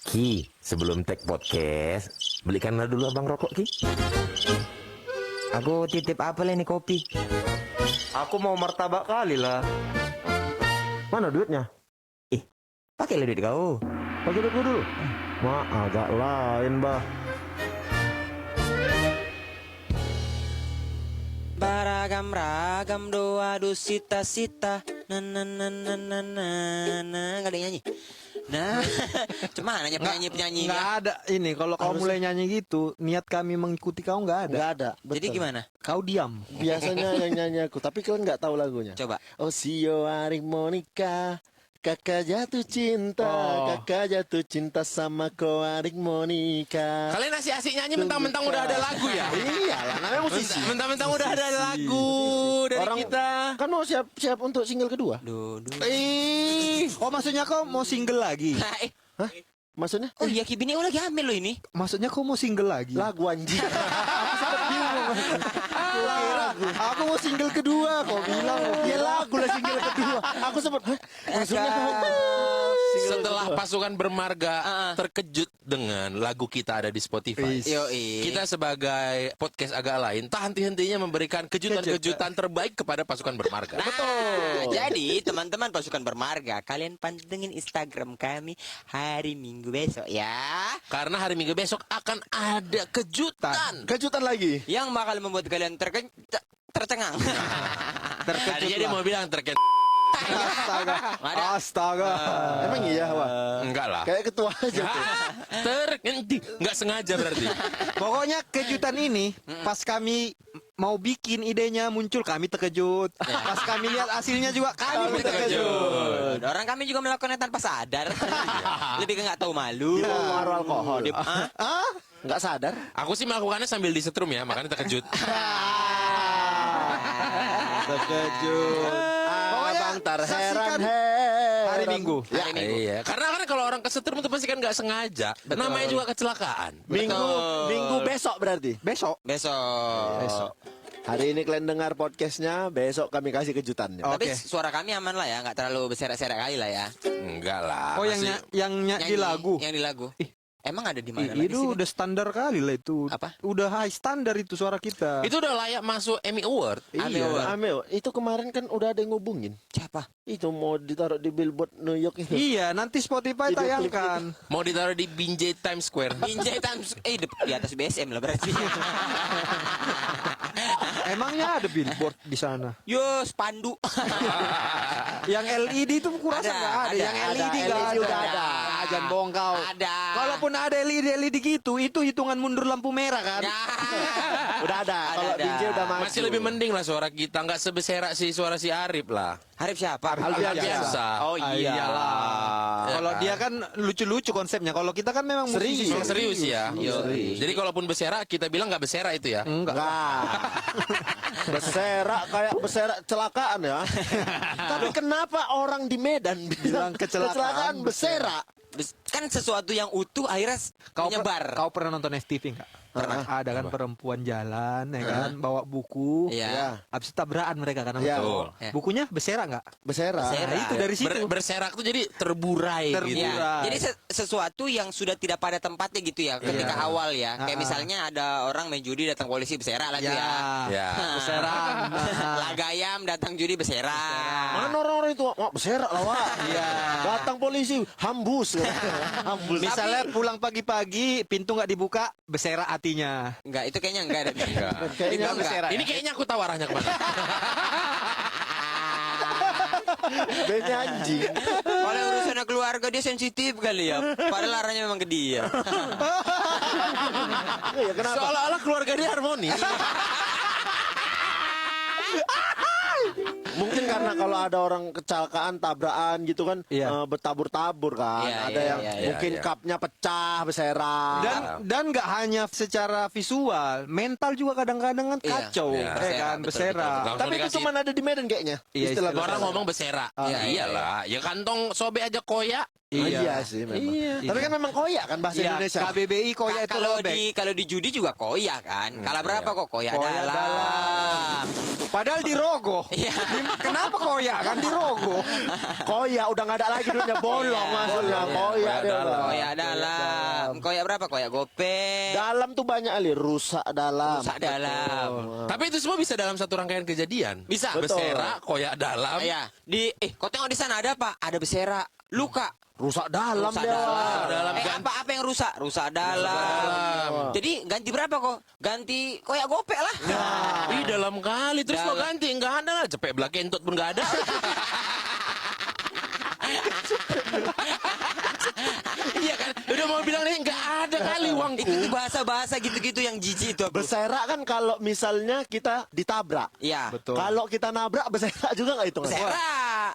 Ki, sebelum take podcast, belikanlah dulu abang rokok, Ki. Aku titip apa lah ini kopi? Aku mau martabak kali lah. Mana duitnya? Pakailah duit kau. Pakai duitku dulu. Agak lain, bah. Beragam-ragam doa dusita-sita. Nggak ada yang nyanyi. Nah, cuman nanya penyanyi-penyanyi Nggak ada ini. Kalau kau mulai nyanyi gitu, niat kami mengikuti kau nggak ada. Nggak ada. Jadi betul. gimana? Kau diam. Biasanya yang nyanyi aku, tapi kalian nggak tahu lagunya. Coba. Oh sio harmonika, kakak jatuh cinta, kakak jatuh cinta sama kau harmonika. Kalian asik-asik nyanyi mentang-mentang udah ada lagu ya? Iyalah, namanya musisi. Mentang-mentang udah ada lagu dari Orang kita. kan mau siap-siap untuk single kedua. Duh. Oh maksudnya kau mau single lagi? Hah? Maksudnya? Oh iya, Kibini lagi hamil loh ini. Maksudnya kau mau single lagi? Lagu anjing. Aku sempat bingung. Aku mau single kedua. Kau bilang ya lagu lah single kedua. Aku sempat. Maksudnya Setelah pasukan bermarga terkejut dengan lagu kita ada di Spotify. Yoi. Kita sebagai podcast agak lain tak henti-hentinya memberikan kejutan-kejutan terbaik kepada pasukan bermarga. Nah, jadi teman-teman pasukan bermarga, kalian pantengin Instagram kami hari Minggu besok ya. Karena hari Minggu besok akan ada kejutan. kejutan lagi. Yang bakal membuat kalian tercengang. Tadinya dia mau bilang Astaga. Emang iya, Wah? enggak lah. Kayak ketua aja tuh. Enggak sengaja berarti. Pokoknya kejutan ini pas kami mau bikin idenya muncul kami terkejut. Pas kami lihat hasilnya juga kami pun terkejut. Orang kami juga melakukannya tanpa sadar. Lebih ke nggak tahu malu. Dia mau ngaruh alkohol. Hah? Nggak sadar. Aku sih melakukannya sambil disetrum ya, makanya terkejut. Terkejut. Abang terheran saksikan hari Minggu. Ya, Hari Minggu. Iya, karena kalau orang kesetrum itu pasti kan nggak sengaja. Namanya juga kecelakaan. Minggu besok berarti. Besok. Besok. Hari ini kalian dengar podcastnya, besok kami kasih kejutannya. Tapi Oke. suara kami aman lah ya, nggak terlalu berserak-serak kali lah ya. Enggak lah. Oh yang masih- di lagu. Yang di lagu. Emang ada di mana? Itu udah standar kali lah itu. Apa? Udah high standar itu suara kita. itu udah layak masuk Emmy Award. Iya. Amel, itu kemarin kan udah ada yang ngubungin. Siapa? Itu mau ditaruh di billboard New York itu. Iya, nanti Spotify Video tayangkan. Mau ditaruh di Binjai Times Square. Binjai Times di atas BSM lah berarti. Emangnya ada billboard di sana? Yo, spanduk. Yang LED itu kurasa Ada, nggak ada. ada, Yang LED ada. nggak LED ada. udah ada. Jangan bohong kau. Ada. Kalaupun ada LED gitu, itu hitungan mundur lampu merah kan? Ya. Udah ada. Kalau ada. DJ udah maju. Masih lebih mending lah suara kita, nggak sebeserak si suara si Arif lah. Harif siapa? Alfiansa. Oh iyalah. Ya Kalau kan? dia kan lucu-lucu konsepnya. Kalau kita kan memang musisi. Emang serius ya. Serius. Jadi kalaupun beserak kita bilang nggak beserak itu ya. Enggak. Enggak. Berserak kayak berserak kecelakaan ya. Tapi kenapa orang di Medan bilang kecelakaan berserak? Kan sesuatu yang utuh akhirnya menyebar. Kau pernah nonton STV enggak? Pernah. Ada kan perempuan jalan ya kan, bawa buku. Iya. Habis itu tabrakan mereka kan. Iya. Betul. Ya. Bukunya berserak enggak? Berserak. Berserak. Nah, itu dari situ. Berserak tuh jadi terburai, gitu. Terburai. Ya, jadi sesuatu yang sudah tidak pada tempatnya gitu ya ketika awal ya. Kayak misalnya ada orang main judi datang polisi berserak lah tuh ya. Ya. Berserak. Lagayam datang judi berserak. Mana orang-orang itu? Wah, berserak lah, Wak. Iya. Datang polisi, hambus. Hambus. Misalnya pulang pagi-pagi, pintu nggak dibuka, berserak hatinya. Enggak, itu kayaknya enggak ada. Kayaknya Itu enggak. Ini kayaknya aku tahu arahnya kemana. Bandnya anjing. Kalau urusannya keluarga dia sensitif kali ya. Padahal arahnya memang ke dia. Iya, kenapa? Seolah-olah keluarga dia harmonis. Mungkin karena kalau ada orang kecelakaan, tabrakan gitu kan, Iya. bertabur-tabur kan. Iya, Ada iya, yang iya, mungkin iya. cupnya pecah, berserak. Dan nggak hanya secara visual, mental juga kadang-kadang kan Iya. kacau, Iya. kan Betul, berserak. betul. Tapi itu Langsung cuma ada di Medan kayaknya. Iya, Istilah Orang berserak. ngomong berserak. Iya, Ya iyalah. Ya kantong sobek aja koyak. Iya sih memang. Tapi kan memang koyak kan bahasa Iya, Indonesia. KBBI koyak itu Kalau lobek. kalau di judi juga koyak kan. Kalah berapa kok koyak Koyak dalam. Padahal di rogo. Iya. Kenapa koyak kan di rogo? Koyak udah nggak ada lagi duitnya bolong maksudnya. Koyak dia. Bang. Koyak dalam. Koyak berapa? Koyak gopeng. Dalam tuh banyak Ali, rusak dalam. Rusak dalam. Tapi itu semua bisa dalam satu rangkaian kejadian. Bisa. Beserak, koyak dalam. Ya, kau tengok di sana ada apa? Ada beserak, luka. Rusak dalam Rusak dia. dalam. Kan. Apa yang rusak? Rusak dalam. Jadi ganti berapa kok? Ganti koyak gopek lah. Ih, dalam kali. Terus mau Dalam. ganti? Enggak ada lah. Cepet belak kentut pun enggak ada. Iya kan? Udah mau bilang nih enggak ada kali uangku. Itu tuh bahasa-bahasa gitu-gitu yang jijik itu. Berserak kan kalau misalnya kita ditabrak. Iya. Betul. Kalau kita nabrak berserak juga nggak hitungan? Beserak.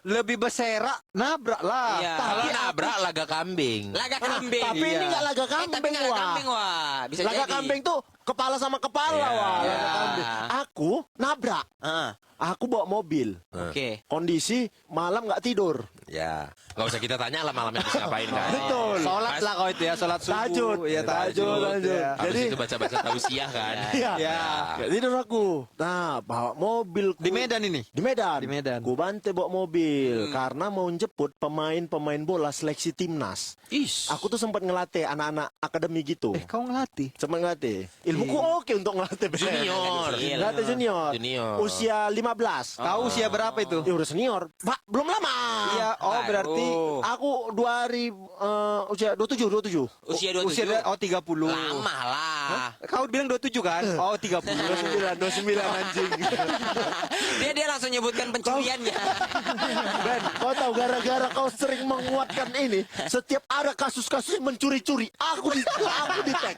Lebih berserak, nabrak lah. Iya. Kalau nabrak laga kambing. Laga kambing. Tapi ini nggak laga Tapi kambing, nggak laga wah. kambing, wah. Bisa Laga jadi. kambing tuh kepala sama kepala, Iya. wah. Laga Iya. kambing. Aku nabrak. Ah, Aku bawa mobil. Oke. Kondisi malam nggak tidur. Ya, nggak usah kita tanya lah malamnya bisa ngapain kan. Betul. Sholat lah kau itu ya, sholat subuh. Tahajud. Ya, Tahajud. ya. Habis Jadi itu baca-baca tausiah kan. Iya. Ya. Nggak tidur aku. Nah, bawa mobil. Di Medan ini? Di Medan. Di Medan. Ku bantai bawa mobil karena mau jemput pemain-pemain bola seleksi timnas. Is. Aku tuh sempat ngelatih anak-anak akademi gitu. Kau ngelatih? Sempat ngelatih. Ilmuku oke untuk ngelatih. Junior. Ngelatih junior. Junior. Usia 15. Kau usia berapa itu? Ya udah senior. Belum lama. Iya, oh Baru. berarti Aku 2000 usia 27. Usia 27. usia 30. Lama lah. Kau bilang 27 kan? Oh, 30. 29 anjing. Dia langsung nyebutkan pencuriannya. Ben, kau tahu gara-gara kau sering menguatkan ini, setiap ada kasus-kasus mencuri-curi, aku di tag.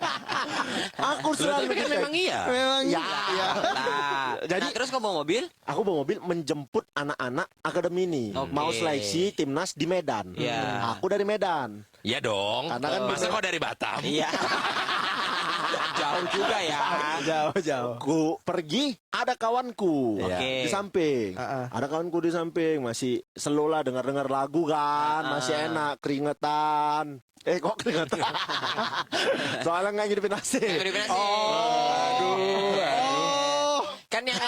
Aku selalu Tapi kan di-tag. memang iya. Memang Ya. Nah, Jadi- terus kau bawa mobil? Aku bawa mobil menjemput anak-anak akademi ini. Oke. Mau seleksi timnas di Medan. Iya. Aku dari Medan. Iya dong. Karena kan Masa kau dari Batam? Iya. Jauh juga ya. Jauh. Ku pergi, ada kawanku Oke. di samping. Ah. Ada kawanku di samping, masih slow lah dengar-dengar lagu kan, masih enak, keringetan. Kok keringetan? Soalnya nggak ngidupin AC. Kombinasi. Kan yang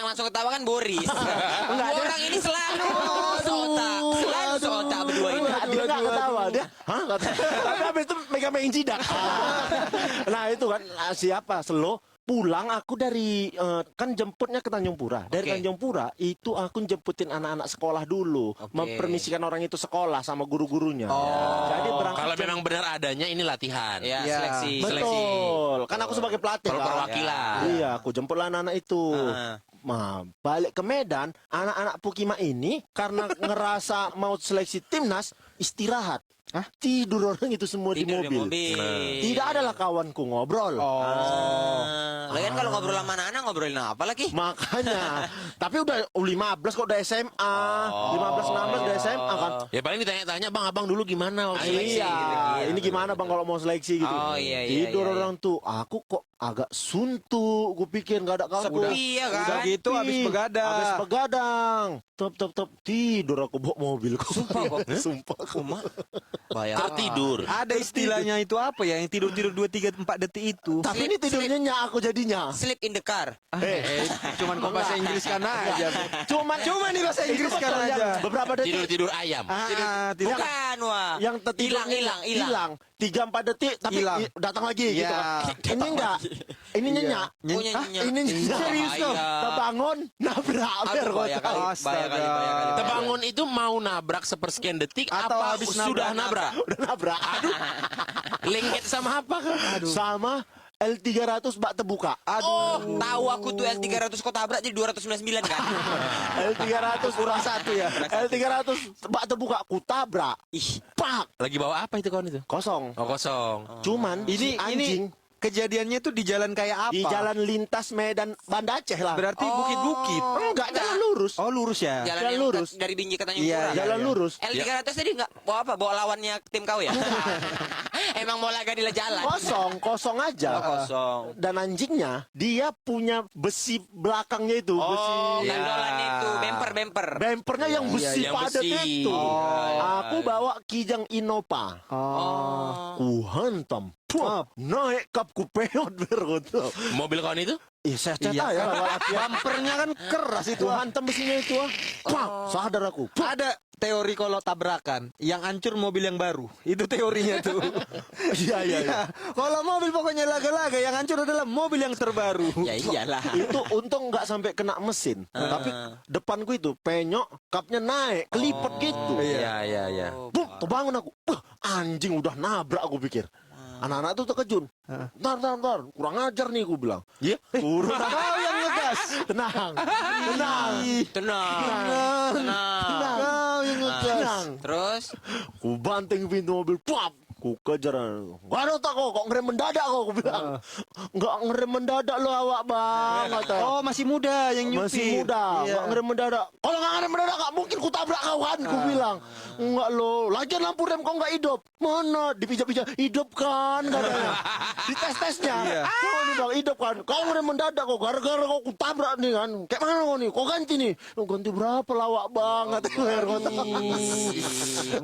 langsung ketawa kan Boris. Dua orang ini selalu seotak berdua ini. Dia nggak ketawa, dia hah? Tapi habis itu megang jidak. Nah itu kan siapa slow pulang aku dari kan jemputnya ke Tanjung Pura. Dari Oke. Tanjung Pura itu aku jemputin anak-anak sekolah dulu, Oke. mempermisikan orang itu sekolah sama guru-gurunya. Jadi berangkat Kalau memang benar adanya ini latihan. Ya, Iya. seleksi. betul. Kan aku sebagai pelatih Kalau kan. perwakilan. Iya, aku jemputlah anak-anak itu. Nah, balik ke Medan, anak-anak Pukima ini karena ngerasa mau seleksi timnas istirahat. Tidur orang itu semua Tidur di mobil. Tidak adalah kawanku ngobrol. Lagian kalau ngobrol sama anak-anak ngobrolin apa lagi? Makanya. Tapi udah 15 kok udah SMA. 15 16 udah SMA kan. Ya paling ditanya-tanya, "Bang, abang dulu gimana waktu seleksi?" Iya, gitu-gitu. ini gimana bang kalau mau seleksi gitu? Oh, iya, iya, Tidur iya, iya. orang tuh, aku kok agak suntuk. Gue pikir nggak ada kawan. Sepi ya kan? Udah gitu habis begadang. Habis begadang. Top. Tidur aku bawa mobil. Sumpah kok. Sumpah kok. Tertidur. Ada istilahnya itu apa ya? Yang tidur-tidur 2, 3, 4 detik itu. Tapi ini tidurnya nyak aku jadinya. Sleep in the car. Cuman kok bahasa Inggris kan aja. Cuma nih bahasa Inggris kan yang aja. beberapa detik. Tidur-tidur ayam. Tidak. Bukan, wah. Yang tertidur hilang. 3-4 detik tapi Hilang. datang lagi gitu. Iya. Kan. Ini enggak. Ini nyenyak. Oh, nyenyak. Ini nyenyak. Serius tuh? Terbangun nabrak biar Aduh, kau bahaya tahu. kali. Bahaya kali. Terbangun itu mau nabrak sepersekian detik Atau apa habis sudah nabrak? Udah nabrak. Lengket sama apa kan? Sama L300 bak terbuka. Oh, tahu aku tuh L300 kau tabrak jadi 299 kan? L300 kurang 1 ya. L300 bak terbuka aku tabrak. Ih, Pak. Lagi bawa apa itu kawan itu? Kosong. Oh, kosong. Cuman Ini si anjing kejadiannya tuh di jalan kayak apa? di jalan lintas Medan Banda Aceh lah. Berarti bukit-bukit. Enggak, jalan lurus. Oh, lurus ya. jalan Jalan yang lurus. dari Binjai ke Tanjung Iya, Pura. Jalan lurus. L300 tadi enggak bawa apa? Bawa lawannya tim kau ya? Emang mau laga di jalan. Kosong aja. Kosong. Dan anjingnya dia punya besi belakangnya itu, besi. Gandolan itu, bemper. Bempernya yang besi yang padat besi. itu. Oh. Aku bawa Kijang Innova. Ku hantam. Puh, naik kap ku peot bergoto. Mobil kawan itu? Saya cetak ya lewat latihan. Bumpernya kan keras itu. Ku hantam besinya itu. Pah, sadar aku. Pah. Ada teori kalau tabrakan yang hancur mobil yang baru. Itu teorinya tuh. Iya. Kalau mobil pokoknya laga-laga yang hancur adalah mobil yang terbaru. Ya iyalah. Itu untung nggak sampai kena mesin. Tapi depanku itu penyok, kapnya naik, kelipet gitu. Iya. Buk, terbangun aku. Anjing udah nabrak aku pikir. Anak-anak tuh terkejut. Ntar. Kurang ajar nih aku bilang. Iya? Turun. Kau yang ngegas. Tenang. Kau yang ngegas. Tenang. Terus Ku banting pintu mobil. Pap. Ku kejar. Gak ada tak kok ngerem mendadak kok. Aku bilang. Nggak ngerem mendadak lo awak bang. Kata. Oh, masih muda yang nyupir. Masih muda, Iya. nggak ngerem mendadak. Kalau nggak ngerem mendadak, nggak mungkin ku tabrak kawan. Ku bilang, nggak lo. Lagian lampu rem kok nggak hidup? Mana? Dipijak-pijak, hidup kan katanya. Di tes-tesnya. Kau bilang hidup kan? Kau ngerem mendadak kok. Gara-gara kau ku tabrak nih kan. Kayak mana kau nih? Kau ganti nih. Ganti berapa lawak banget?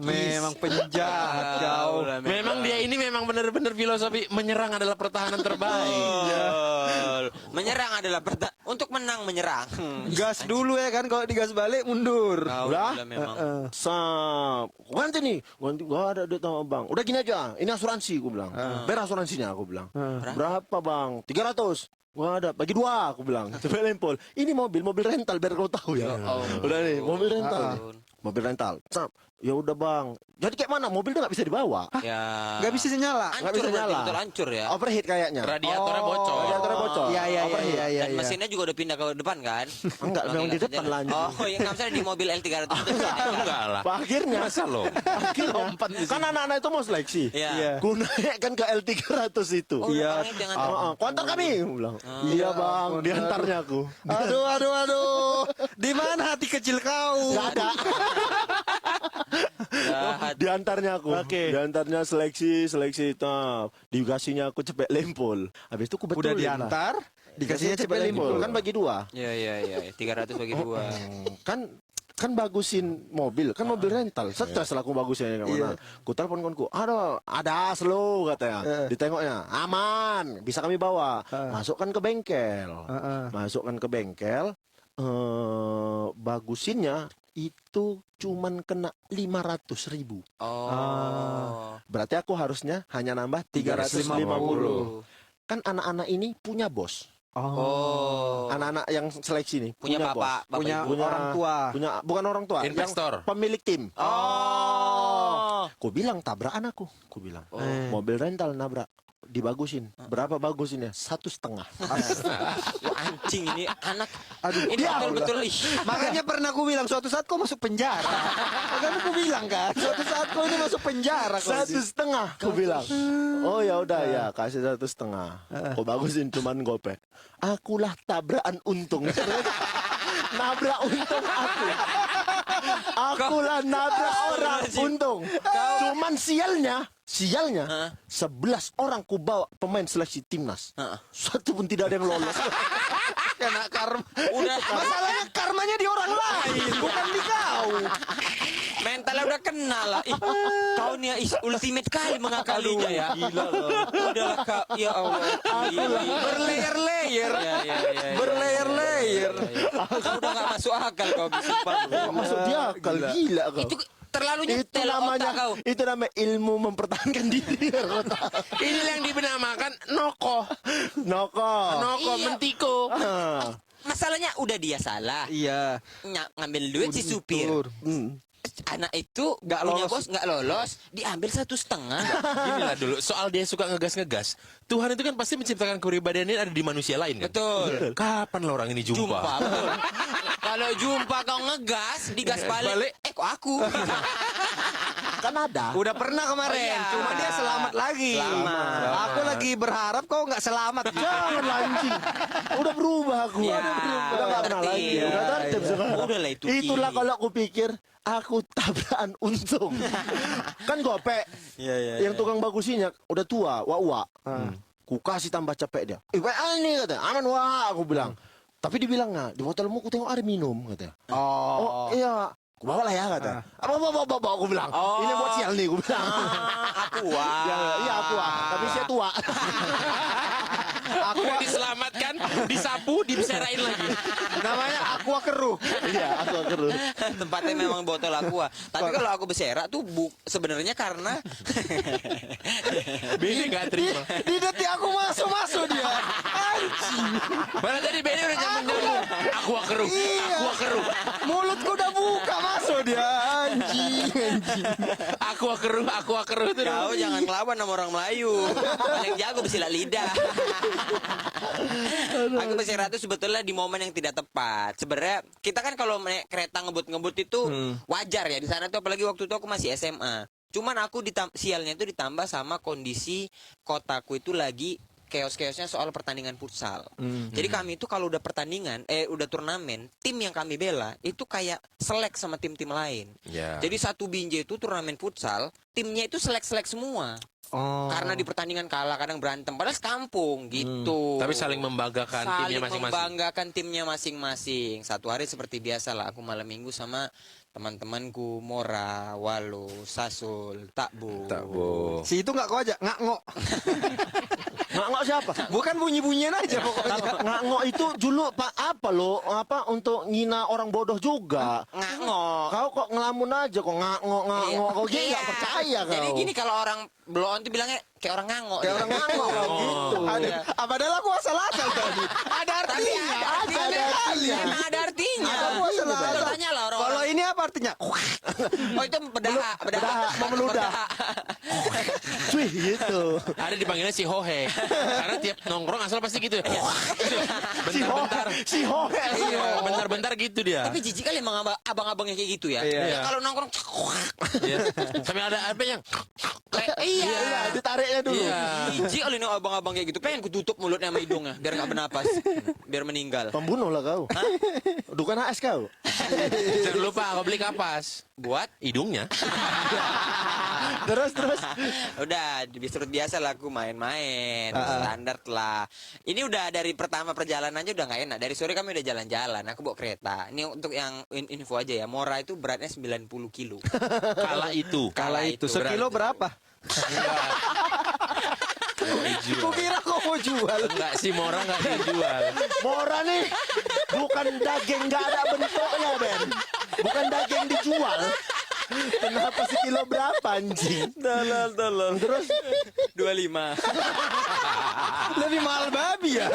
Memang penjahat kau. Memang dia ini memang benar-benar filosofi menyerang adalah pertahanan terbaik. menyerang adalah untuk menang menyerang. Gas dulu ya kan, kalau digas balik mundur. Udah? Memang. Ganti nih. Ganti. Gak ada duit sama bang. Udah gini aja. Ini asuransi, aku bilang. Bayar asuransinya, aku bilang. Berapa bang? 300. Gak ada, bagi 2 aku bilang. Coba lempol. Ini mobil rental biar kau tahu ya. Udah nih, mobil rental. Mobil rental. Ya udah bang. Jadi kayak mana? Mobil tuh nggak bisa dibawa. Ya. Nggak bisa nyala. Nggak bisa nyala. Betul hancur ya. Overheat kayaknya. Radiatornya bocor. Radiatornya bocor. Iya. Dan mesinnya juga udah pindah ke depan kan? Enggak, memang di depan lanjut. Oh, yang nggak misalnya di mobil L300 itu. Enggak lah. Akhirnya Masa lo? kan anak-anak itu mau seleksi. Iya. Ku naikkan ke L300 itu. Oh, Iya. orangnya jangan. Kuantar kami, aku bilang. Iya bang, diantarnya aku. Aduh. Di mana hati kecil kau? Gak ada. Diantarnya aku. Diantarnya seleksi. Dikasihnya aku cepet lempol. Habis itu aku betul. Udah diantar, dikasihnya cepet lempol. Kan bagi 2. Iya. 300 bagi 2. Kan bagusin mobil, kan mobil rental. Stres lah aku bagusin kayak mana. Ku telepon konku, ada slow katanya. Ditengoknya, aman, bisa kami bawa. Masukkan ke bengkel. Bagusinnya itu cuman kena 500.000. Oh. Berarti aku harusnya hanya nambah 350. Kan anak-anak ini punya bos. Oh. Anak-anak yang seleksi nih Punya bos. bapak Punya orang tua. Bukan orang tua, Investor. yang pemilik tim. Ku bilang tabrakan aku. Ku bilang mobil rental nabrak, dibagusin. Berapa bagusinnya? 1,5. Wah, anjing ini anak. Aduh, Ini betul-betul. Makanya pernah aku bilang suatu saat kau masuk penjara. Makanya aku bilang kan, suatu saat kau ini masuk penjara. kau ini. 1,5. Ku bilang. Oh ya udah ya, kasih 1,5. Kau bagusin cuman gopek. Akulah tabrakan untung. Nabrak untung aku. Akulah nabrak orang untung. Cuman sialnya 11 orang ku bawa pemain seleksi timnas. Satu pun tidak ada yang lolos. Kena karma. Udah Masalahnya karmanya di orang lain, bukan di kau. mentalnya udah kena lah. Ih, kau nih ultimate kali mengakalinya ya. Gila loh. Udahlah kak, ya Allah. Berlayer-layer. Ya. Berlayer-layer. Kau udah gak masuk akal kau sumpah. Masuk dia akal gila kau. Itu terlalu Itu nyetel namanya otak kau. itu namanya ilmu mempertahankan diri. Ini yang dinamakan noko. Noko. Noko Iya. mentiko. Masalahnya udah dia salah. Iya. Ngambil duit si supir. Anak itu Nggak punya lolos. bos nggak lolos, diambil 1,5. Gini lah dulu, soal dia suka ngegas-ngegas. Tuhan itu kan pasti menciptakan kepribadian ini ada di manusia lain kan? Betul. Kapan lah orang ini jumpa? Betul. Kalau jumpa kau ngegas, digas balik. Balik. Kok aku? kan ada. Udah pernah kemarin, Oh, iya. cuma dia selamat lagi. Selamat. Aku lagi berharap kau nggak selamat. Jangan anjing. Udah berubah aku. Ya, Udah nggak pernah tertib. lagi. Udah tertib sekarang. Udah lah itu, Itulah Ki. kalau aku pikir aku tabrakan untung. Kan gope. Yang tukang bagusinya udah tua, wa. Ku kasih tambah capek dia. Ini kata, aman wah aku bilang. Tapi dibilangnya di botolmu ku tengok ada minum katanya. Oh iya. Ku bawa lah ya kata. Bawa aku bilang. Ini buat sial nih ku bilang. Aku wah. Iya aku tapi saya tua. Aku udah diselamatkan, disapu, dibeserain lagi. Namanya aqua keruh. Iya aku terus. Tempatnya memang botol aqua. Tapi kalau aku beserak tuh sebenarnya karena Beni nggak terima. Di detik aku masuk dia. Mana tadi Beni udah nyambung. Aku keruh, Iya. aku keruh, Mulutku udah buka masuk dia. Anjing. aku keruh tuh. kau jangan ngelawan sama orang Melayu. Paling jago bersilat lidah. Aku beserak itu sebetulnya di momen yang tidak tepat. Sebenarnya kita kan kalau naik kereta ngebut-ngebut itu wajar ya di sana tuh, apalagi waktu itu aku masih SMA. Cuman aku sialnya itu ditambah sama kondisi kotaku itu lagi chaos-chaosnya soal pertandingan futsal. Jadi kami itu kalau udah pertandingan, udah turnamen, tim yang kami bela itu kayak selek sama tim-tim lain. Ya. Jadi satu Binjai itu turnamen futsal, timnya itu selek-selek semua. Oh. Karena di pertandingan kalah, kadang berantem, padahal sekampung gitu. Tapi saling membanggakan timnya Saling masing-masing. membanggakan timnya masing-masing. Satu hari seperti biasa lah, aku malam minggu sama teman-temanku Mora, Walu, Sasul, Takbu. Si itu nggak kau aja, ngak-ngok. Ngak siapa? Bukan bunyi-bunyian aja pokoknya. Ngak itu dulu apa lo untuk ngina orang bodoh juga. Ngangok. Kau kok ngelamun aja kok ngak-ngok kau gitu Iya. nggak percaya kau. Jadi gini, kalau orang bloon tuh bilangnya kayak orang ngangok. Kayak orang ngangok gitu. Ada, padahal aku asal-asal tadi. Ada Tapi artinya. ada artinya. Memang ada artinya. Ada aku asal-asal. Tanya lah Kalau orang-orang. ini apa artinya? Oh itu bedah. mau meludah. Cuy gitu. Ada dipanggilnya si Hohe. Karena tiap nongkrong asal pasti gitu. Bentar-bentar. Si Hohe. Iya, bentar-bentar gitu dia. Tapi jijik kali emang abang-abangnya kayak gitu ya. Iya. Ya kalau nongkrong Iya. Sampai ada apa yang iya. Iya, ditariknya dulu. Iya. Jijik kali nih abang-abang kayak gitu. Pengen kututup mulutnya sama hidungnya biar nggak bernapas, biar meninggal. Pembunuh lah kau. Bukan HS kau. Jangan lupa kau beli kapas. Buat Hidungnya. Terus. udah disuruh biasa lah aku main-main standar lah. Ini udah dari pertama perjalanan aja udah nggak enak. Dari sore kami udah jalan-jalan. Aku bawa kereta. Ini untuk yang info aja ya. Mora itu beratnya 90 kilo. Kala itu. Kala itu sekilo berapa? Aku kira kau mau jual. Enggak sih, Mora enggak dijual. Mora nih bukan daging nggak ada bentuknya Ben. Bukan daging dijual. Kenapa sekilo berapa anjing? Tolong. Terus 25. Lebih mahal babi ya.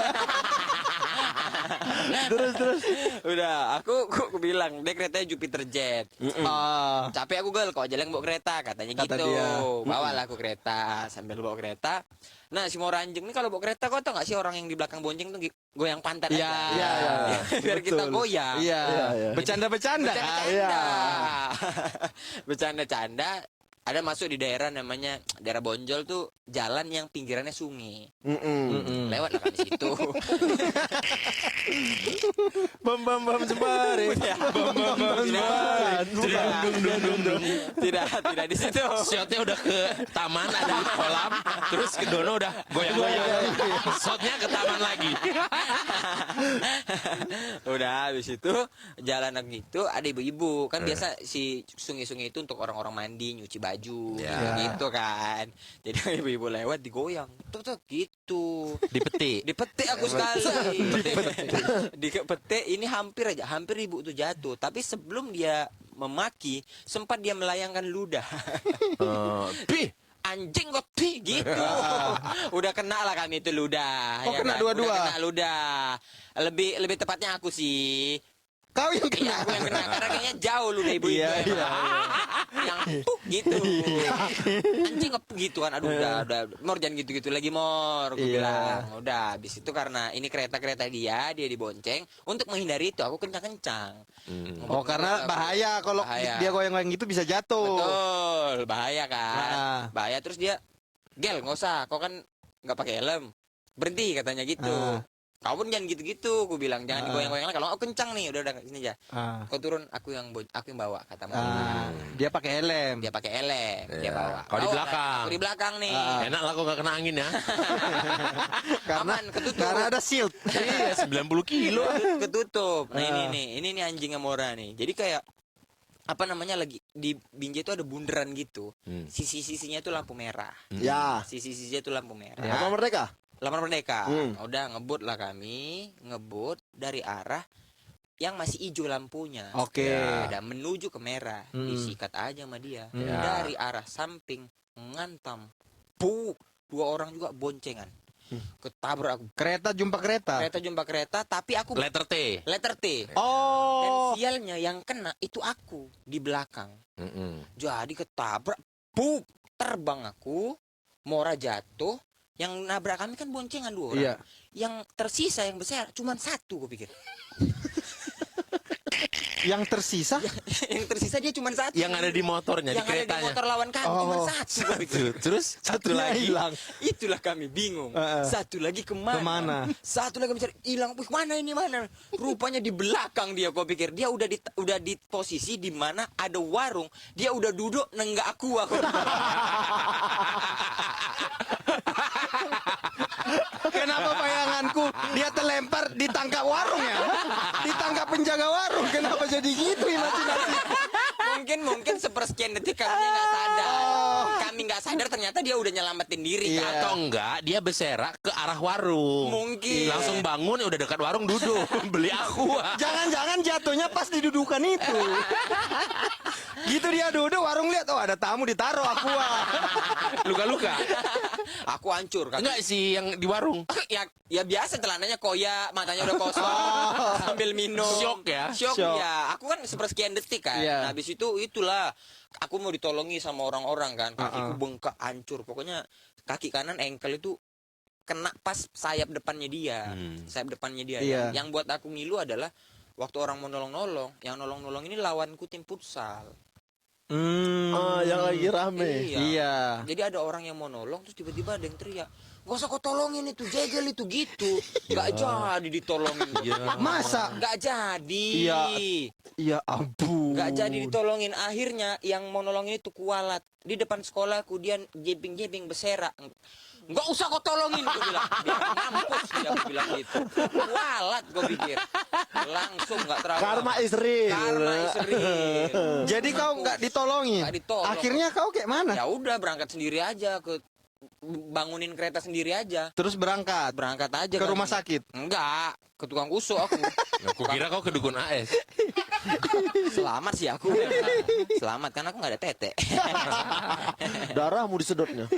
terus. Udah, aku bilang dia keretanya Jupiter Jet. Capek aku gel, kok jalan bawa kereta katanya Kata gitu. dia. Bawalah aku kereta, sambil bawa kereta. Nah, si mau ranjeng nih kalau bawa kereta, kau tau gak sih orang yang di belakang bonceng tuh goyang pantat Iya. aja. Iya. Biar kita Betul. goyang. Iya. Iya. Bercanda-bercanda. Bercanda-canda. Bercanda-canda. Ada masuk di daerah namanya daerah Bonjol tuh jalan yang pinggirannya sungai. Lewat lah kami situ. Bam sembari. Tidak di situ. Shotnya udah ke taman, ada kolam, terus ke Dono udah goyang-goyang. Shotnya ke taman lagi. Udah habis itu jalan gitu ada ibu-ibu kan biasa si sungai-sungai itu untuk orang-orang mandi nyuci baju gitu kan. Jadi ibu-ibu lewat digoyang tuh gitu. Dipetik aku sekali. Dipetik ini hampir ibu tuh jatuh. Tapi sebelum dia memaki sempat dia melayangkan ludah. Pi, Anjing kok pi gitu. Udah kena lah kami itu ludah. Oh, kena dua-dua. Udah kena ludah. Lebih tepatnya aku sih. Kau yang Iya, kena. aku yang kena karena kayaknya jauh lu dari ibu-ibu. Iya, emang. iya, Yang gitu. Anjing ngepuk gitu kan. Aduh udah. Mor jangan gitu-gitu lagi Mor. Gue Iya. bilang. Udah habis itu karena ini kereta-kereta dia dibonceng. Untuk menghindari itu aku kencang-kencang. Oh, karena bahaya kalau Bahaya. dia goyang-goyang gitu bisa jatuh. Betul, bahaya kan. Ah. Bahaya terus dia, Gel nggak usah, kau kan nggak pakai helm. Berhenti katanya gitu. Ah. Kau pun jangan gitu-gitu, aku bilang jangan Ah. digoyang-goyang lah. Kalau aku kencang nih, udah sini aja. Ah. Kau turun, aku yang bawa kata Mor. Dia pakai helm. Dia pakai elem, dia Iya. bawa. Kau di Bawa, belakang. Aku di belakang nih. Enak lah kok gak kena angin ya. Karena Aman, ketutup. karena ada shield. Iya 90 kilo. Ketutup. Nah ini nih anjing Amora nih. Jadi kayak apa namanya lagi di Binjai itu ada bundaran gitu. Sisi-sisinya itu lampu merah. Ya. Sisi-sisinya itu lampu merah. Apa Merdeka? Lamar Merdeka. Hmm. Udah ngebut lah kami, ngebut dari arah yang masih hijau lampunya. Oke. Dan menuju ke merah, disikat aja sama dia. Ya. Dari arah samping ngantam. Puk, 2 orang juga boncengan. Ketabrak aku. Kereta jumpa kereta. Kereta jumpa kereta, tapi aku Letter T. letter T. Dan Oh. sialnya yang kena itu aku di belakang. Mm-mm. Jadi ketabrak, puk, terbang aku, Mora jatuh. Yang nabrak kami kan boncengan 2 orang. Iya. Yang tersisa yang besar cuma 1 gue pikir. Yang tersisa Yang tersisa dia cuma 1. Yang ada di motornya, yang di ada di keretanya. motor lawan kami cuma Oh. 1 gue pikir. Terus satu Satunya lagi. hilang. Itulah kami bingung. Heeh. Satu lagi kemana? Kemana? Satu lagi mencari hilang. Wih, mana ini mana? Rupanya di belakang dia. Kau pikir dia udah di posisi di mana ada warung. Dia udah duduk nenggak aku. Kenapa bayanganku dia terlempar ditangkap warung ya? Ditangkap penjaga warung. Kenapa jadi gitu imajinasi? mungkin sepersekian detik kami nggak sadar. Kami nggak sadar ternyata dia udah nyelamatin diri. Iya. Kan? Atau enggak dia berserak ke arah warung. Mungkin. Langsung bangun udah dekat warung duduk beli aqua. Jangan-jangan jatuhnya pas di dudukan itu. Gitu dia duduk, warung lihat, oh ada tamu ditaruh aqua. Luka-luka. Aku hancur kan. Enggak sih yang di warung. Ya biasa celananya koyak, matanya udah kosong, sambil minum. Syok ya? Syok Syok. ya. Aku kan sepersekian detik kan. Iya. Nah, habis itu itulah aku mau ditolongi sama orang-orang kan. Kakiku bengkak hancur. Pokoknya kaki kanan ankle itu kena pas sayap depannya dia. Sayap depannya dia. Iya. Yang buat aku ngilu adalah waktu orang mau nolong-nolong, yang nolong-nolong ini lawanku tim futsal. Yang lagi rame. Iya. Jadi ada orang yang mau nolong terus tiba-tiba ada yang teriak, "Gak usah kau tolongin itu, jegel itu gitu." Gak jadi ditolongin. Masa? Gak jadi. Iya. Ya ampun. Gak jadi ditolongin. Akhirnya yang mau nolongin itu kualat. Di depan sekolahku dia jeping-jeping berserak. Gak usah kau tolongin, gue bilang. Biar mampus dia, gue bilang gitu. Kualat gue pikir. Langsung gak terawal. Karma is real. Karma is real. Jadi kau nggak ditolongin? Nggak ditolong. Akhirnya kau kayak mana? Ya udah berangkat sendiri aja ke bangunin kereta sendiri aja. Terus berangkat Aja ke kan. rumah sakit. Enggak, ke tukang kusuk aku. Aku kira kau ke dukun AS. Selamat sih aku. Selamat kan aku nggak ada tete. Darahmu disedotnya.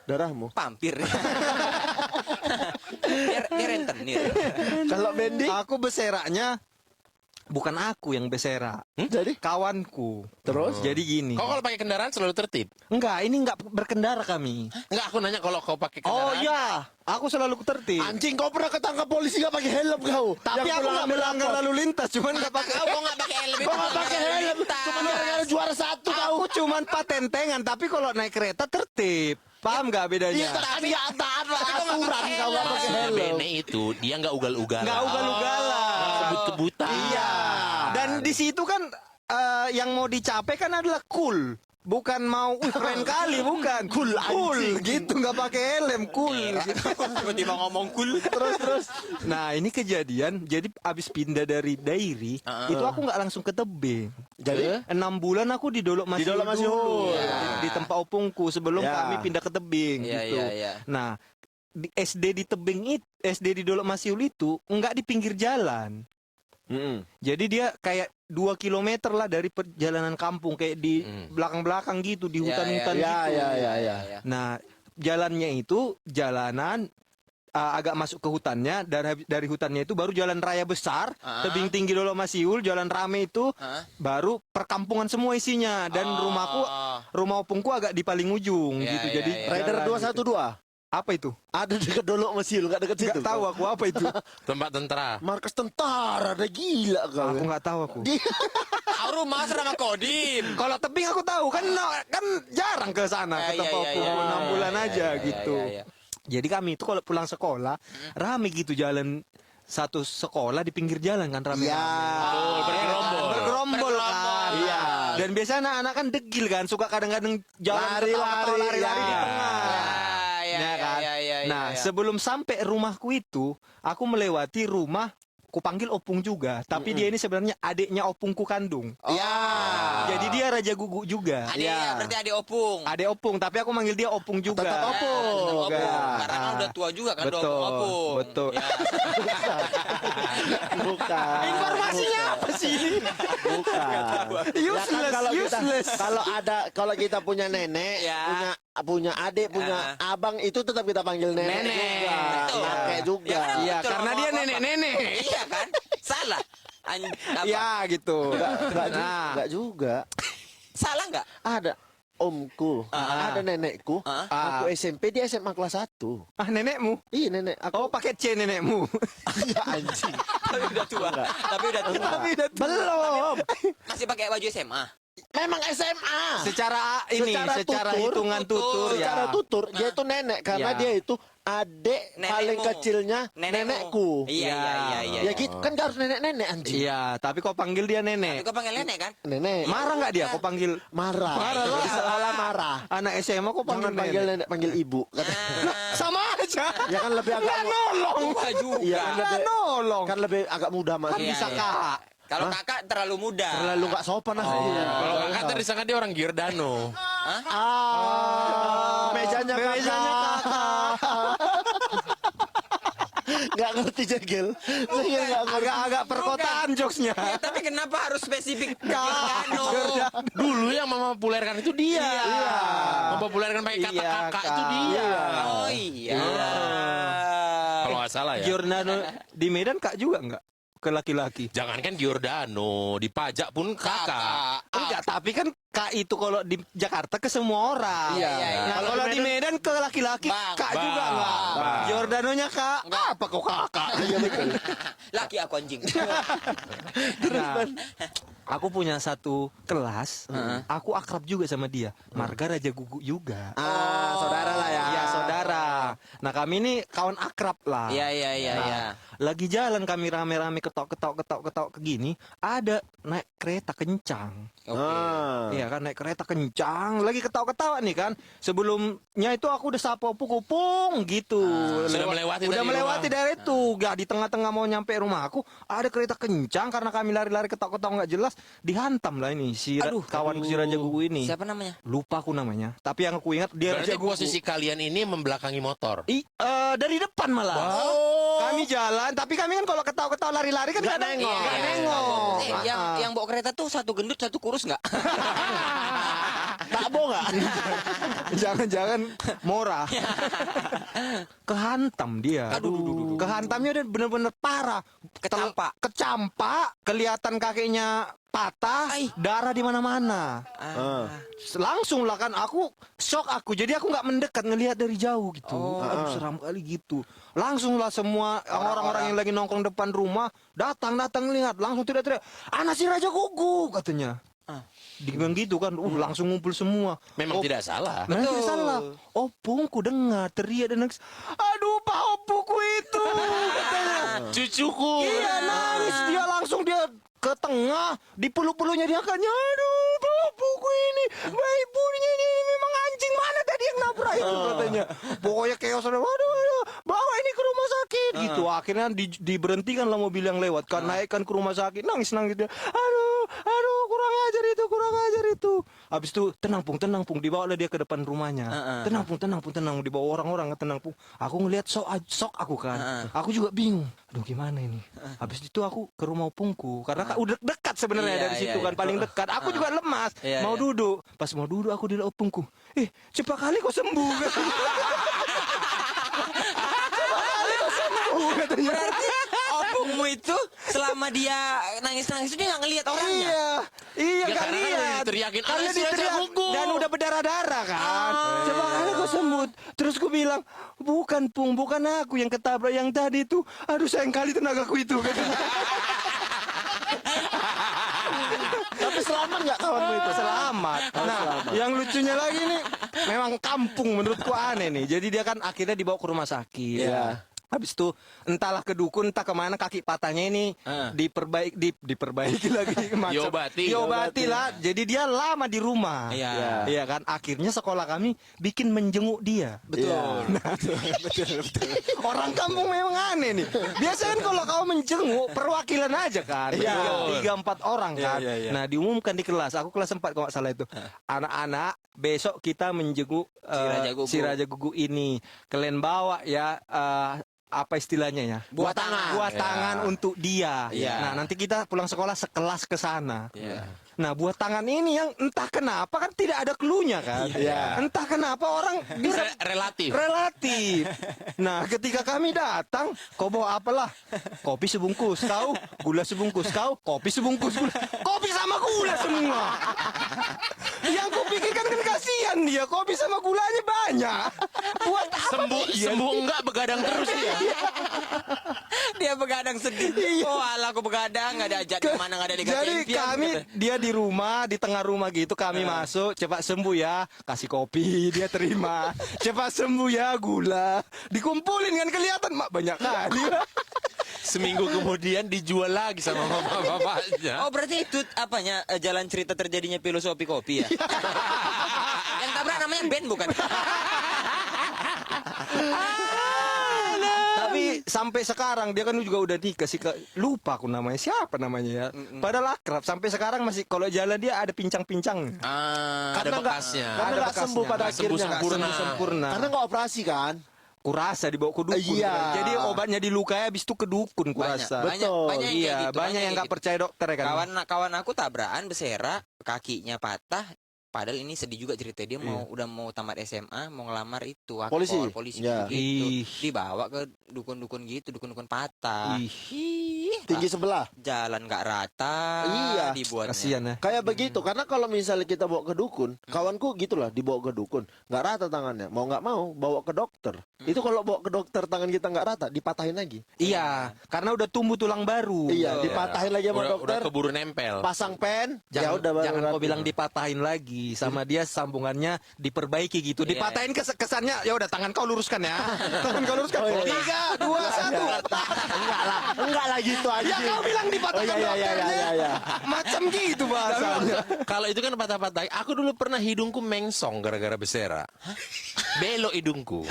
Darahmu. Pampir. Dia rentenir. Kalau Bendy, Aku beseraknya bukan aku yang beserak. jadi Kawanku. terus Jadi gini. Kau kalau pakai kendaraan selalu tertib. Enggak, ini enggak berkendara kami. Enggak, aku nanya kalau kau pakai Oh kendaraan. iya, aku selalu tertib. anjing kau pernah ketangkap polisi gak pakai helm kau. Tapi aku nggak melanggar lalu lintas, cuman nggak pakai. Kau nggak pakai helm. Kau gak pakai helm. Cuma gara-gara juara 1 kau. Aku cuman patentengan, tapi kalau naik kereta tertib. Paham nggak bedanya? Iya, tapi ya taat lah aturan kau gak pakai Si helm. Bene itu dia nggak ugal-ugalan. Nggak ugal-ugalan. Kebut-kebutan. Iya. Dan di situ kan yang mau dicapai kan adalah cool. Bukan mau keren kali, bukan. Cool gitu, nggak pakai helm, cool. Tiba-tiba ngomong cool. Terus. Nah ini kejadian, jadi abis pindah dari Dairi, itu aku nggak langsung ke tebing. Jadi 6 bulan aku di Dolok Masiul Di Dolok Masiul. dulu. Iya. Di tempat opungku sebelum Ya. kami pindah ke tebing Iya, gitu. iya. Nah, di SD di tebing itu, SD di Dolok Masiul itu enggak di pinggir jalan. Jadi dia kayak 2 kilometer lah dari perjalanan kampung, kayak di belakang-belakang gitu, di hutan-hutan Ya, gitu. ya. Nah, jalannya itu jalanan agak masuk ke hutannya, dari hutannya itu baru jalan raya besar, tebing tinggi Dolok Masiul, jalan rame itu, baru perkampungan semua isinya, dan rumah opungku agak di paling ujung gitu. Jadi Rider 212. apa itu? Ada dekat Dolok Masiul, nggak dekat situ. Nggak tahu aku apa itu. Tempat tentara. Markas tentara, ada gila kau. Aku nggak tahu aku. Rumah asrama Kodim. Kalau tebing aku tahu kan jarang ke sana ke tempat opungku 6 bulan aja gitu. Jadi kami itu kalau pulang sekolah rame gitu jalan satu sekolah di pinggir jalan kan rame. Bergerombol kan. Iya. Dan biasanya anak-anak kan degil kan, suka kadang-kadang jalan Lari-lari, lari di tengah. Ya, kan? Nah, sebelum sampai rumahku itu, aku melewati rumah ku panggil opung juga, tapi dia ini sebenarnya adiknya opungku kandung. Iya. Jadi dia raja gugu juga. Berarti adik opung. Adik opung, tapi aku manggil dia opung juga. Tetap opung. Karena kan udah tua juga kan, Betul, opung. betul. Ya. Bukan. Informasinya apa sih? Bukan. Useless, useless. Kalau kita punya nenek, punya adik, punya abang, itu tetap kita panggil nenek. Juga. Betul. Kakek juga. Iya, Betul, karena ngomong dia apa-apa. nenek-nenek. Iya kan? Salah. Ya gitu. Enggak juga. Salah nggak? Ada omku, ada nenekku. Aku SMP, dia SMA kelas 1. Nenekmu? Iya, nenek. Oh, pakai C nenekmu. Ya anjing. Tapi udah tua. Tapi udah tua. Belum. Masih pakai baju SMA. Memang SMA. Secara hitungan tutur ya. Secara tutur dia itu nenek karena Ya. dia itu adik paling kecilnya nenekku. Iya. Ya gitu kan gak harus nenek-nenek anjing. Iya, tapi kau panggil dia Tapi nenek. kau panggil nenek kan? Nenek. Marah nggak dia? Kau panggil Marah. lah. Salah marah. anak SMA kau panggil Jangan panggil nenek. nenek, panggil ibu. Sama aja. Ya kan lebih agak Nolong. Iya kan lebih Nolong. kan lebih agak mudah mas. Kan bisa kak. Kalau kakak terlalu muda. Terlalu nggak sopan Kalau kakak tadi disangka dia orang Giordano. Mejanya kakak. Nggak ngerti jegel. Saya nggak ngerti. Agak perkotaan jokesnya. Ya, tapi kenapa harus spesifik Giordano? Dulu yang mempopulerkan itu dia. Mempopulerkan pakai kata Iya, kakak Kak. itu dia. Oh iya. Kalau nggak salah ya. Giordano di Medan kak juga nggak? Ke laki-laki. Jangankan Giordano, di pajak pun kakak. Enggak, tapi kan kak itu kalau di Jakarta ke semua orang. Iya. Nah, kalau di Medan ke laki-laki Bang. kak Bang. juga enggak. Bang. Giordanonya kak. Apa kok kakak? Iya betul. Laki aku anjing. Nah, aku punya satu kelas, aku akrab juga sama dia. Marga Raja Gugu juga. Saudara lah ya. Iya, saudara. Nah, kami ini kawan akrab lah. Iya. Lagi jalan kami rame-rame ketok ke gini, ada naik kereta kencang. Iya kan, naik kereta kencang, lagi ketawa-ketawa nih kan. Sebelumnya itu aku udah sapa pukupung gitu. Sudah melewati Udah tadi melewati rumah. daerah itu. Gak di tengah-tengah mau nyampe rumah aku, ada kereta kencang karena kami lari-lari ketawa-ketawa nggak jelas, dihantam lah ini si kawan si Raja Gugu ini. Siapa namanya? Lupa aku namanya. Tapi yang aku ingat dia Berarti Raja Gugu. posisi kalian ini membelakangi motor. Dari depan malah. Kami jalan, tapi kami kan kalau ketawa-ketawa lari-lari kan Nggak kadang- nengok. nggak nengok. Yang bawa kereta tuh satu gendut satu kurus nggak? Tak bohong nggak? Jangan-jangan Mora. Kehantam dia. Aduh. Kehantamnya udah bener-bener parah. Kecampak, kelihatan kakinya patah, darah di mana-mana. Langsung lah kan aku shock aku. Jadi aku nggak mendekat ngelihat dari jauh gitu. Aduh, seram kali gitu. Langsung lah semua orang-orang yang lagi nongkrong depan rumah datang lihat, langsung teriak-teriak, "Anak si Raja Gugu," katanya. Dibilang gitu kan, langsung ngumpul semua. Memang tidak salah. Memang tidak salah. Opungku dengar teriak dan nangis. "Aduh, Pak Opungku itu," katanya. Cucuku. Iya, nangis dia langsung dia ke tengah, di pelu-pelunya dia katanya, "Aduh, Pak Opungku ini, Mbak ibunya ini memang anjing, mana tadi yang nabrak itu," katanya. Pokoknya chaos, waduh, bawa ini ke rumah sakit gitu. Akhirnya diberhentikan lah mobil yang lewat, kan naikkan ke rumah sakit, nangis dia. Aduh, kurang ajar itu. Habis itu tenang pung, dibawa lah dia ke depan rumahnya. Tenang pung, dibawa orang-orang, tenang pung. Aku ngelihat sok aku kan. Aku juga bingung. Aduh, gimana ini? Habis itu aku ke rumah opungku karena udah dekat sebenarnya dari situ kan, paling dekat. Aku juga lemas, mau duduk. Pas mau duduk aku di opungku. Cepat kali kau sembuh. Cepat kali selama dia nangis-nangis itu dia nggak ngelihat orangnya. Iya Ya, kan karena kan lihat. udah diteriakin, Karena "Ah, si Raja diteriak gugur." dan udah berdarah-darah kan. Coba kan aku semut. Terus aku bilang, bukan Pung, bukan aku yang ketabrak yang tadi itu. Aduh sayang kali tenagaku itu. Tapi selamat nggak kawanmu itu? Selamat. Nah, yang lucunya lagi nih, memang kampung menurutku aneh nih. Jadi dia kan akhirnya dibawa ke rumah sakit. Iya. Habis itu entahlah ke dukun, entah kemana kaki patahnya ini diperbaiki lagi macam. Diobati. Lah. Jadi dia lama di rumah. Iya. Iya kan. Akhirnya sekolah kami bikin menjenguk dia. Betul. Betul. Orang kampung memang aneh nih. Biasanya kan kalau kau menjenguk perwakilan aja kan. Iya. 3-4 orang kan. Iya. Nah, diumumkan di kelas. Aku kelas 4 kalau nggak salah itu. Anak-anak, besok kita menjenguk si Raja Gugu ini. Kalian bawa ya apa istilahnya ya? Buat tangan. Buat tangan untuk dia. Iya. Nah, nanti kita pulang sekolah sekelas ke sana. Iya. Nah, buat tangan ini yang entah kenapa kan tidak ada cluenya kan. Iya. Entah kenapa orang bisa Relatif. relatif. Nah, ketika kami datang, kau bawa apalah? Kopi sebungkus, kau gula sebungkus, kau kopi sebungkus gula. Kopi sama gula semua. Yang kau pikirkan kan kasihan dia, kopi sama gulanya banyak. Buat apa? Sembuh enggak begadang terus dia. Dia begadang sedih. Oh alah aku begadang nggak diajak kemana nggak ada dikasih Jadi impian, kami kata. dia di rumah, di tengah rumah gitu kami masuk, cepat sembuh ya, kasih kopi, dia terima. Cepat sembuh ya, gula. Dikumpulin kan kelihatan mak banyak kali. Seminggu kemudian dijual lagi sama bapak-bapaknya. Oh berarti itu apanya jalan cerita terjadinya filosofi kopi ya? Yang tabrak namanya Ben bukan? Tapi sampai sekarang dia kan juga udah nikah sih, lupa aku namanya siapa namanya ya. Padahal akrab sampai sekarang masih kalau jalan dia ada pincang-pincang. Ada bekasnya. Karena Ada nggak bekasnya. sembuh pada Nggak sembuh akhirnya. sempurna. Sempurna. Karena nggak operasi kan? Kurasa dibawa ke dukun. Iya. Kan. Jadi obatnya dilukai habis itu ke dukun kurasa. Betul. Banyak yang Iya, kayak gitu, banyak yang nggak kayak percaya dokter ya kan. Kawan aku tabrakan bersera, kakinya patah. Padahal ini sedih juga cerita dia udah mau tamat SMA, mau ngelamar itu akpol, polisi Ya. gitu. Ih. Dibawa ke dukun-dukun gitu, dukun-dukun patah. Ih. Ih, Tinggi sebelah. jalan nggak rata. Iya. Dibuatnya. Kasihan ya. Kayak begitu, karena kalau misalnya kita bawa ke dukun, kawanku gitulah dibawa ke dukun, nggak rata tangannya, mau nggak mau bawa ke dokter. Itu kalau bawa ke dokter tangan kita nggak rata, dipatahin lagi. Iya, karena udah tumbuh tulang baru. Iya, dipatahin lagi sama Udah dokter, keburu nempel. pasang pen, ya Jangan, udah baru jangan kau rapi. bilang dipatahin lagi sama dia, sambungannya diperbaiki gitu. Iya. Dipatahin kesannya ya udah tangan kau luruskan ya. Tangan kau luruskan. Oh, iya. 3, 2, 1. Enggak lah gitu aja. Ya kau bilang dipatahkan Oh, iya, iya, dokternya. iya, iya. Macam gitu bahasanya. Kalau itu kan patah-patah. Aku dulu pernah hidungku mengsong gara-gara besera. Belok hidungku.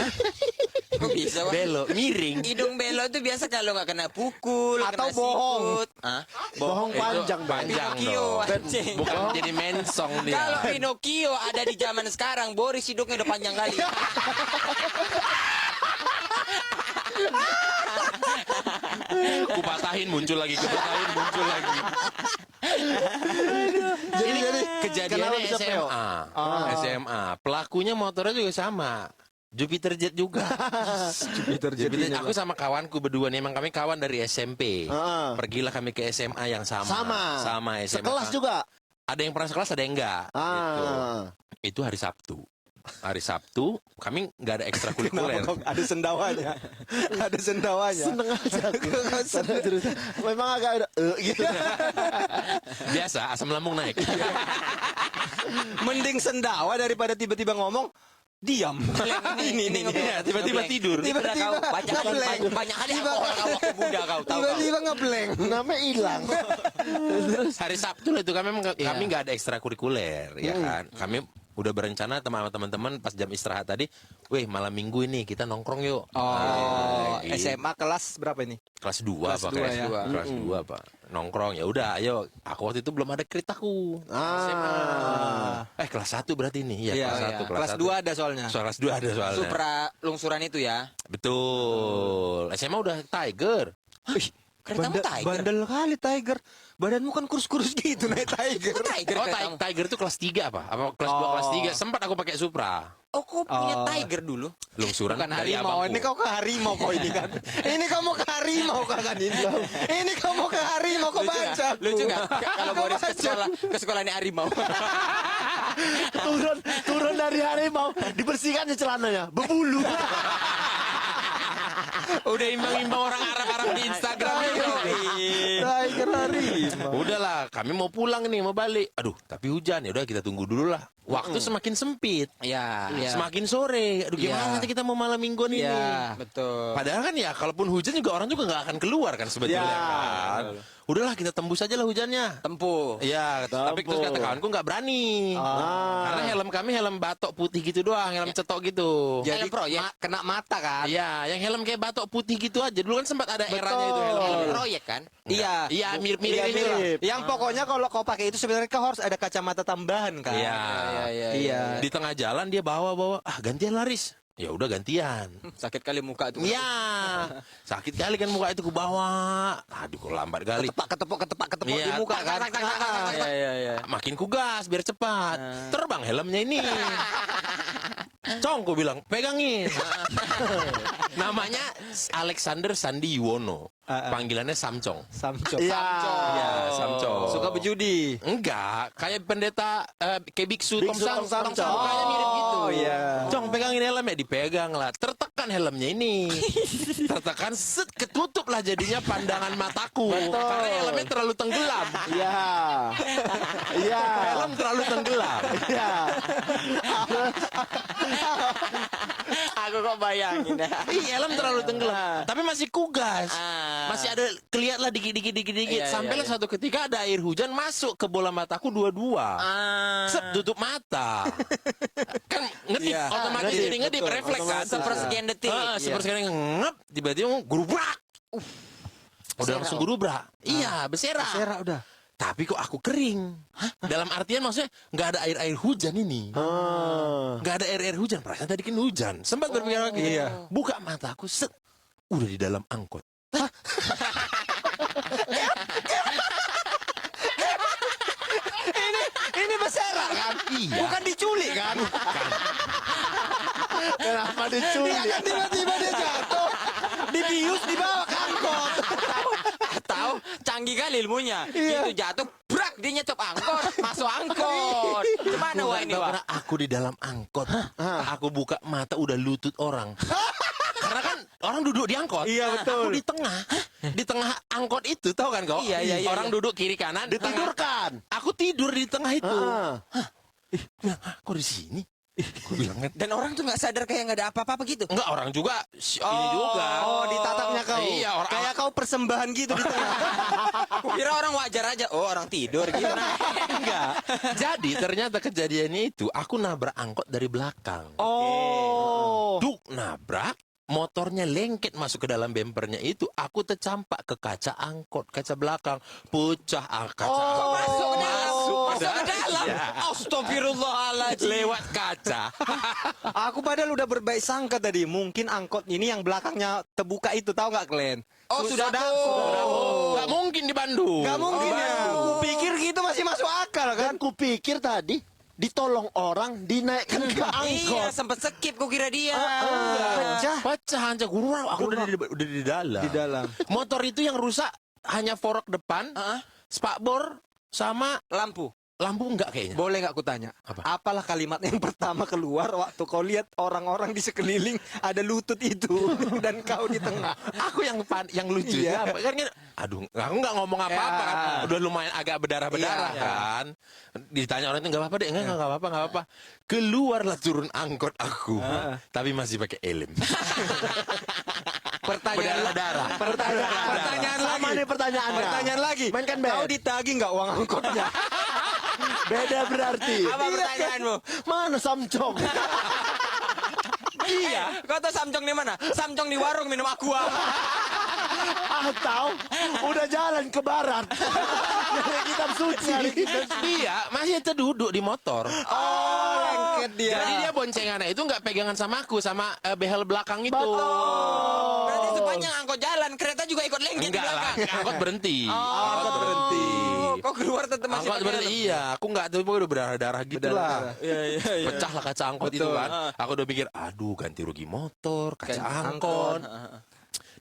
Kok bisa, Wak? Belok, miring. Hidung belok itu biasa kalau nggak kena pukul, Atau kena bohong. sikut. Hah? Bohong Itu panjang, Ben. panjang Pinocchio, dong. anjing. Bukan jadi mensong dia. Kalau Pinocchio ada di zaman sekarang, Boris hidungnya udah panjang kali. Kupatahin muncul lagi, kupatahin muncul lagi. Ini kejadiannya kenapa bisa peo? SMA. SMA. Pelakunya motornya juga sama. Jupiter Jet juga. Jupiter Jupiter, aku sama kawanku berdua nih, emang kami kawan dari SMP. Pergilah kami ke SMA yang sama. Sama SMA. Sekelas juga. Ada yang pernah sekelas, ada yang enggak. Gitu. Itu hari Sabtu. Hari Sabtu kami nggak ada ekstrakurikuler. Ada sendawanya. Ada sendawanya. Seneng aja aku. Seneng terus. Memang agak ada gitu. Biasa asam lambung naik. Mending sendawa daripada tiba-tiba ngomong diam. Ini. Tiba-tiba tidur. Tiba-tiba Banyak kali alkohol kau waktu muda kau tahu. Tiba-tiba ngeblank. Namanya hilang. Hari Sabtu lah itu kami nggak ada ekstrakurikuler, ya kan. Kami udah berencana sama teman-teman pas jam istirahat tadi, weh malam minggu ini kita nongkrong yuk. Oh, Gitu. SMA kelas berapa ini? Kelas 2 apa dua kelas ya. 2? Kelas 2 Pak. Nongkrong ya udah ayo. Aku waktu itu belum ada keretaku. SMA. Kelas 1 berarti ini. Iya, kelas 1, Kelas 2 ada soalnya. Kelas 2 ada soalnya. Supra lungsuran itu ya. Betul. SMA udah Tiger. Keretamu Tiger. Bandel kali Tiger. Badanmu kan kurus-kurus gitu naik Tiger. Tiger Oh, keretamu. Tiger itu kelas 3 apa? Apa kelas 2 kelas 3? Sempat aku pakai Supra. Oh, kau punya tiger dulu? Lungsuran Bukan dari harimau, abangku. ini kau ke harimau kau ini kan. Ini kamu ke harimau kan ini. Ini kamu ke harimau kau baca. Lucu nggak? Kalau Boris ke sekolah ini harimau. turun dari harimau, dibersihkan celananya, berbulu. Udah imbang-imbang orang Arab-Arab di Instagram itu. Tiger harimau. Udahlah, kami mau pulang nih, mau balik. Aduh, tapi hujan. Ya udah kita tunggu dulu lah. Waktu semakin sempit. Ya, Semakin sore. Aduh, gimana nanti kita mau malam mingguan ini? betul. Padahal kan ya, kalaupun hujan juga orang juga nggak akan keluar kan sebetulnya Ya. kan. Udahlah kita tembus aja lah hujannya. Tempuh. Iya, tapi terus kata kawanku nggak berani. Karena helm kami helm batok putih gitu doang, helm cetok gitu. Jadi proyek. Kena mata kan. Iya, yang helm kayak batok putih gitu aja. Dulu kan sempat ada eranya itu helm. Proyek kan? Iya. Iya, Iya, mirip-mirip. mirip. Yang pokoknya kalau kau pakai itu sebenarnya kau harus ada kacamata tambahan kan. Iya. Iya. Di tengah jalan dia bawa, gantian laris. Ya udah gantian. Sakit kali muka itu. Iya. Sakit kali kan muka itu ku bawa. Aduh, kok lambat kali. Ketepuk di Iya, muka kan. Iya. Makin ku gas biar cepat. Terbang helmnya ini. Cong, ku bilang, pegangin. Namanya Alexander Sandi Yuwono. Panggilannya Samcong. Samcok. Iya. Iya, Samcong. Suka berjudi. Enggak, kayak pendeta kayak biksu Biksu Tong Tong Samcong. Mukanya mirip gitu. Oh, iya. Cong, pegangin helmnya, dipegang lah. Tertekan helmnya ini. Tertekan, set, ketutup lah jadinya pandangan mataku. Karena helmnya terlalu tenggelam. Iya. Iya. Helm terlalu tenggelam. Iya. Aku kok bayangin ya. Iya, helm terlalu tenggelam. Tapi masih kugas. Masih ada kelihat lah dikit-dikit. Iya, Sampailah iya. satu ketika ada air hujan masuk ke bola mataku dua-dua. Sep, tutup mata. Kan ngedip, Iya. otomatis Ngedip, jadi ngedip, betul. refleks kan. Otomatis. Sepersekian detik. Sepersekian ngep, tiba-tiba gurubrak. Udah langsung gurubrak. Iya, berserah. Serak udah. Tapi kok aku kering? Dalam artian maksudnya nggak ada air hujan ini. Nggak ada air hujan. Perasaan tadi kan hujan. Sempat berpikir lagi. Iya. Buka mataku, set. Udah di dalam angkot. Ini berserak kan? Iya. Bukan diculik kan? Kenapa diculik? Kan tiba-tiba dia jatuh. Dibius dibawa ke angkot. Tahu canggih kali ilmunya. Iya. Itu jatuh, brak dia nyetop angkot, masuk angkot. Gimana wah ini wah? Karena aku di dalam angkot. Aku buka mata udah lutut orang. Karena kan orang duduk di angkot. Iya, betul. Aku di tengah. Di tengah angkot itu, tahu kan kau? Iya, iya, iya, Orang iya. duduk kiri kanan. Ditidurkan. Aku tidur di tengah itu. Ah. Kok di sini? Aku bilang kan. Dan orang tuh nggak sadar kayak nggak ada apa-apa gitu. Enggak, orang juga ini juga. Oh, ditatapnya kau. Iya, orang Kayak kau persembahan gitu di tengah. Kira orang wajar aja. Oh, orang tidur gitu. enggak. Jadi ternyata kejadiannya itu aku nabrak angkot dari belakang. Oh. Duk nabrak, motornya lengket masuk ke dalam bempernya itu, aku tercampak ke kaca angkot, kaca belakang, pecah kaca. Masuk ke dalam. Masuk ke dalam. Iya. Astagfirullahaladzim. Lewat kaca. Aku padahal udah berbaik sangka tadi. Mungkin angkot ini yang belakangnya terbuka itu, tahu nggak kalian? Oh, sudah Nggak mungkin di Bandung. Nggak mungkin ya. Aku pikir gitu masih masuk akal kan? Dan kupikir tadi ditolong orang dinaikkan ke Iya, angkot. sempat skip kok kira dia. Pecah. Pecah aja gurau. Aku udah di dalam. Di dalam. Motor itu yang rusak hanya fork depan, spakbor sama Lampu. lampu enggak kayaknya. Boleh nggak aku tanya? Apa? Apalah kalimat yang pertama keluar waktu kau lihat orang-orang di sekeliling ada lutut itu dan kau di tengah? Aku yang lucu Iya. apa kan, aduh, aku nggak ngomong apa-apa kan. Udah lumayan agak berdarah-berdarah Iya. kan. Ditanya orang itu nggak apa-apa deh, nggak apa-apa. Keluarlah turun angkot aku, tapi masih pakai helm. Berdarah-darah. Pertanyaan Sama lagi. nih pertanyaannya. Pertanyaan lagi. Mainkan bed. Kau ditagih nggak uang angkotnya? Beda berarti. Apa pertanyaanmu? Mana Samcong? Iya. Kau tahu Samcong di mana? Samcong di warung minum aqua. Atau udah jalan ke barat. Dari kitab suci. Dia masih terduduk di motor. Oh, lengket dia. Jadi dia boncengannya itu nggak pegangan sama aku, sama behel belakang itu. Berarti sepanjang angkot jalan, kereta juga ikut lengket di Enggak lah, belakang. angkot berhenti. Oh, Angkot berhenti. Kok keluar tetap masih Angkot pakai berarti helm? iya, aku nggak tahu pokoknya udah berdarah-darah gitu lah. Iya, iya. Pecah lah kaca angkot itu Betul. kan. Aku udah pikir, aduh ganti rugi motor, kaca Kaca angkot.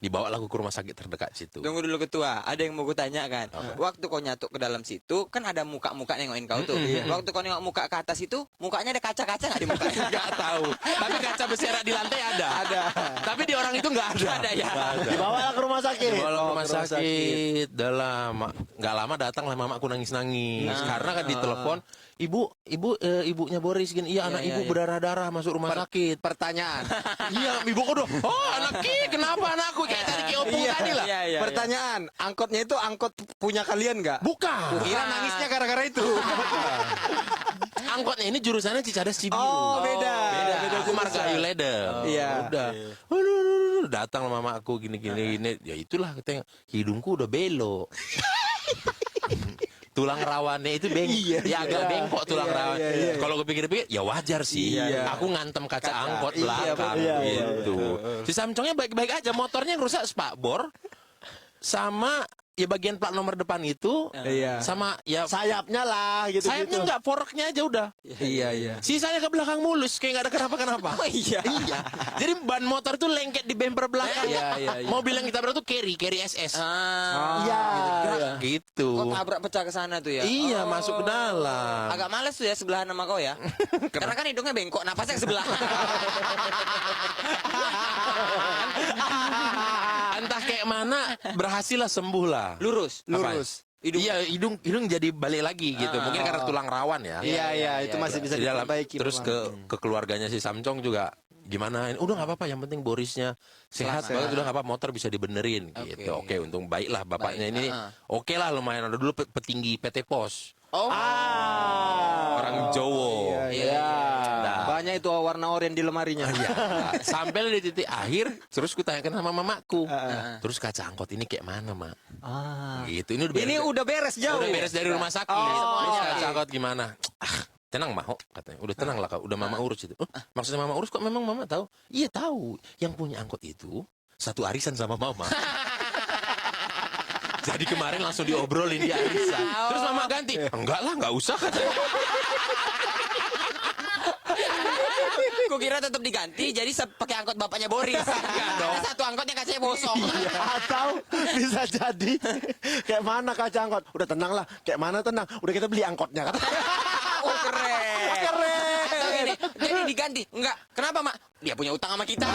Dibawa lah aku ke rumah sakit terdekat situ. Tunggu dulu ketua, ada yang mau gue tanya kan. Waktu kau nyatuk ke dalam situ, kan ada muka-muka nengokin kau tuh. Waktu kau nengok muka ke atas itu, mukanya ada kaca-kaca nggak di mukanya? Nggak tahu. Tapi kaca berserak di lantai ada. Ada. Tapi di orang itu nggak ada. Ada ya. Dibawa lah ke rumah sakit. Dibawa ke Oh, rumah sakit. Udah lama. Nggak lama datang lah mamaku nangis-nangis. Karena kan ditelepon, ibunya Boris gini. Iya, anak ibu berdarah-darah masuk rumah sakit. Pertanyaan. Iya, ibu udah. Oh, anak kenapa anakku? Kayak tadi kayak opung tadi lah. Iya. Pertanyaan, angkotnya itu angkot punya kalian nggak? Bukan. Kira nangisnya gara-gara itu. Angkotnya ini jurusannya Cicadas Cibiru. Oh, beda. Beda. Aku Margahayu Ledeng. Iya. Udah. Aduh, datang mama aku gini. Ya itulah katanya hidungku udah belok. Tulang rawannya itu agak bengkok tulang rawan. Kalau gue pikir-pikir ya wajar sih. Aku ngantem kaca angkot belakang gitu. Si Samcongnya baik-baik aja, motornya yang rusak spakbor sama ya bagian plat nomor depan itu sama ya Sayapnya lah gitu. sayapnya enggak, forknya aja udah. Iya. Sisanya ke belakang mulus kayak nggak ada kenapa-kenapa. Oh iya. Jadi ban motor tuh lengket di bumper belakang. Iya. Mobil yang kita tabrak tuh carry SS. Iya. Gitu. Kau tabrak pecah ke sana tuh ya? Iya, masuk ke dalam. Agak males tuh ya sebelahan sama kau ya. Karena kan hidungnya bengkok, napasnya ke sebelah. Entah kayak mana berhasil lah, sembuh lah. Lurus. Hidung. Iya, hidung jadi balik lagi gitu. Mungkin karena tulang rawan ya. Iya, itu masih bisa Di dalam. diperbaiki. Terus memang. ke keluarganya si Samcong juga gimana? Udah nggak apa-apa, yang penting Borisnya sehat. Selamat. Udah nggak apa, motor bisa dibenerin gitu. Oke, untung baiklah bapaknya ini. Oke lah, lumayan ada dulu petinggi PT Pos. Oh. Orang Jowo. Iya. Nah, Banyak itu warna oranye di lemarinya. iya. Sampai di titik akhir, terus ku tanyakan sama mamaku. Terus kaca angkot ini kayak mana, Mak? Gitu. Ini udah beres jauh. udah beres dari rumah sakit. Terus kaca angkot gimana? Tenang, Maho, katanya. Udah tenang lah, Kak. Udah mama urus itu. Maksudnya mama urus kok memang mama tahu? Iya, tahu. Yang punya angkot itu satu arisan sama mama. Jadi kemarin langsung diobrolin di arisan. Terus mama ganti. Enggak lah, enggak usah, katanya. Kukira tetap diganti, jadi pakai angkot bapaknya Boris. Ada satu angkot yang kacanya bosong. Atau bisa jadi kayak mana kaca angkot? Udah tenang lah. Kayak mana tenang? Udah kita beli angkotnya. Oh keren. Atau gini, jadi diganti. Enggak. Kenapa, Mak? Dia punya utang sama kita.